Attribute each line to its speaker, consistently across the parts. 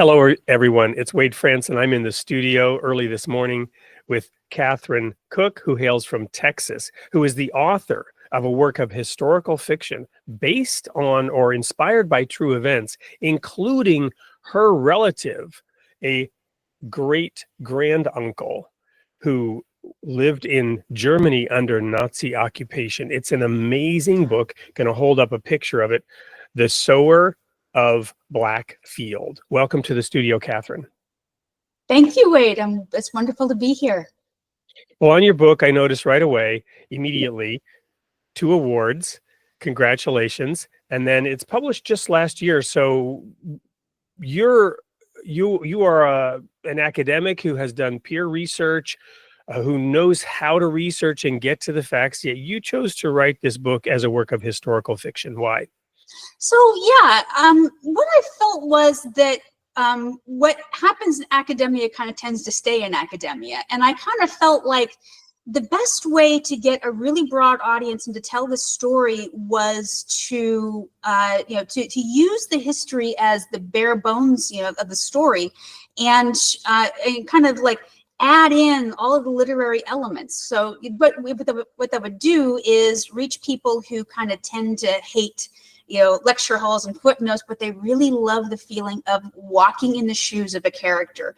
Speaker 1: Hello, everyone. It's Wade Fransson. I'm in the studio early this morning with Katherine Koch, who hails from Texas, who is the author of a work of historical fiction based on or inspired by true events, including her relative, a great granduncle who lived in Germany under Nazi occupation. It's an amazing book. Going to hold up a picture of it. The Sower of Black Field. Welcome to the studio, Katherine.
Speaker 2: Thank you, Wade. It's wonderful to be here.
Speaker 1: Well, on your book, I noticed right away, immediately, 2 awards. Congratulations. And then it's published just last year. So you are an academic who has done peer research, who knows how to research and get to the facts, yet you chose to write this book as a work of historical fiction. Why?
Speaker 2: So yeah, what I felt was that what happens in academia kind of tends to stay in academia. And I kind of felt like the best way to get a really broad audience and to tell the story was to use the history as the bare bones, of the story, and kind of like add in all of the literary elements. So, but what that would do is reach people who kind of tend to hate lecture halls and footnotes, but they really love the feeling of walking in the shoes of a character.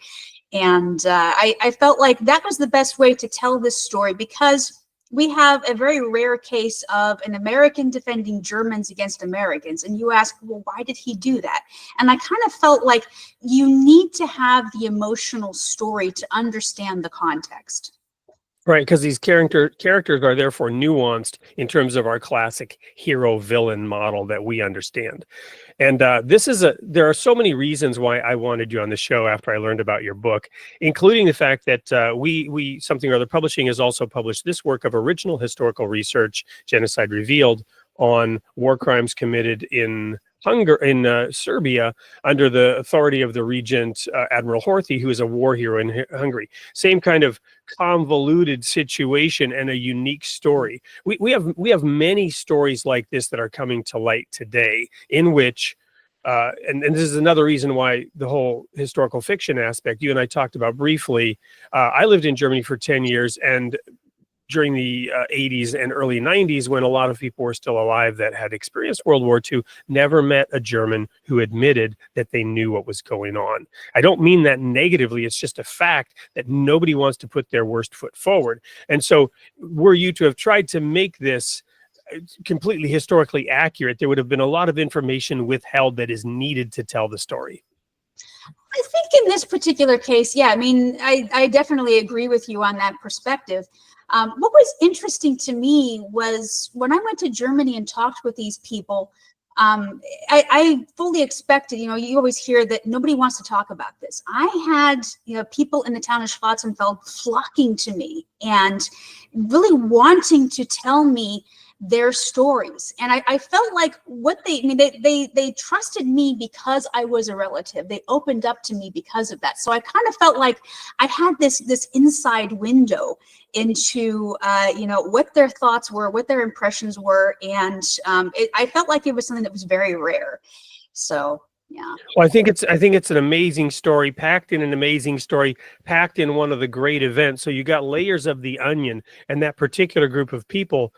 Speaker 2: And I felt like that was the best way to tell this story, because we have a very rare case of an American defending Germans against Americans. And you ask, well, why did he do that? And I kind of felt like you need to have the emotional story to understand the context.
Speaker 1: Right, because these characters are therefore nuanced in terms of our classic hero-villain model that we understand. And there are so many reasons why I wanted you on the show after I learned about your book, including the fact that we Something or Other Publishing has also published this work of original historical research, Genocide Revealed, on war crimes committed in Serbia under the authority of the regent, Admiral Horthy, who is a war hero in Hungary. Same kind of convoluted situation and a unique story. We have many stories like this that are coming to light today, in which and this is another reason why the whole historical fiction aspect you and I talked about briefly. I lived in Germany for 10 years, and during the 80s and early 90s, when a lot of people were still alive that had experienced World War II, never met a German who admitted that they knew what was going on. I don't mean that negatively. It's just a fact that nobody wants to put their worst foot forward. And so were you to have tried to make this completely historically accurate, there would have been a lot of information withheld that is needed to tell the story.
Speaker 2: I think in this particular case, yeah, I mean, I definitely agree with you on that perspective. What was interesting to me was when I went to Germany and talked with these people, I fully expected, you always hear that nobody wants to talk about this. I had, people in the town of Schwarzenfeld flocking to me and really wanting to tell me their stories. And I felt like they trusted me because I was a relative. They opened up to me because of that. So I kind of felt like I had this inside window into what their thoughts were, what their impressions were, and I felt like it was something that was very rare. So yeah.
Speaker 1: Well, I think it's an amazing story, packed in an amazing story, packed in one of the great events. So you got layers of the onion, and that particular group of people,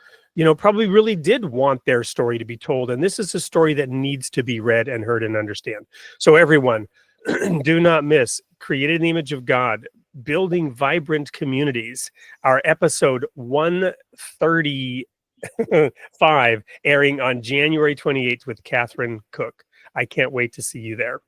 Speaker 1: probably really did want their story to be told. And this is a story that needs to be read and heard and understand. So everyone, do not miss Created in the Image of God, Building Vibrant Communities, our episode 135, airing on January 28th with Katherine Koch. I can't wait to see you there.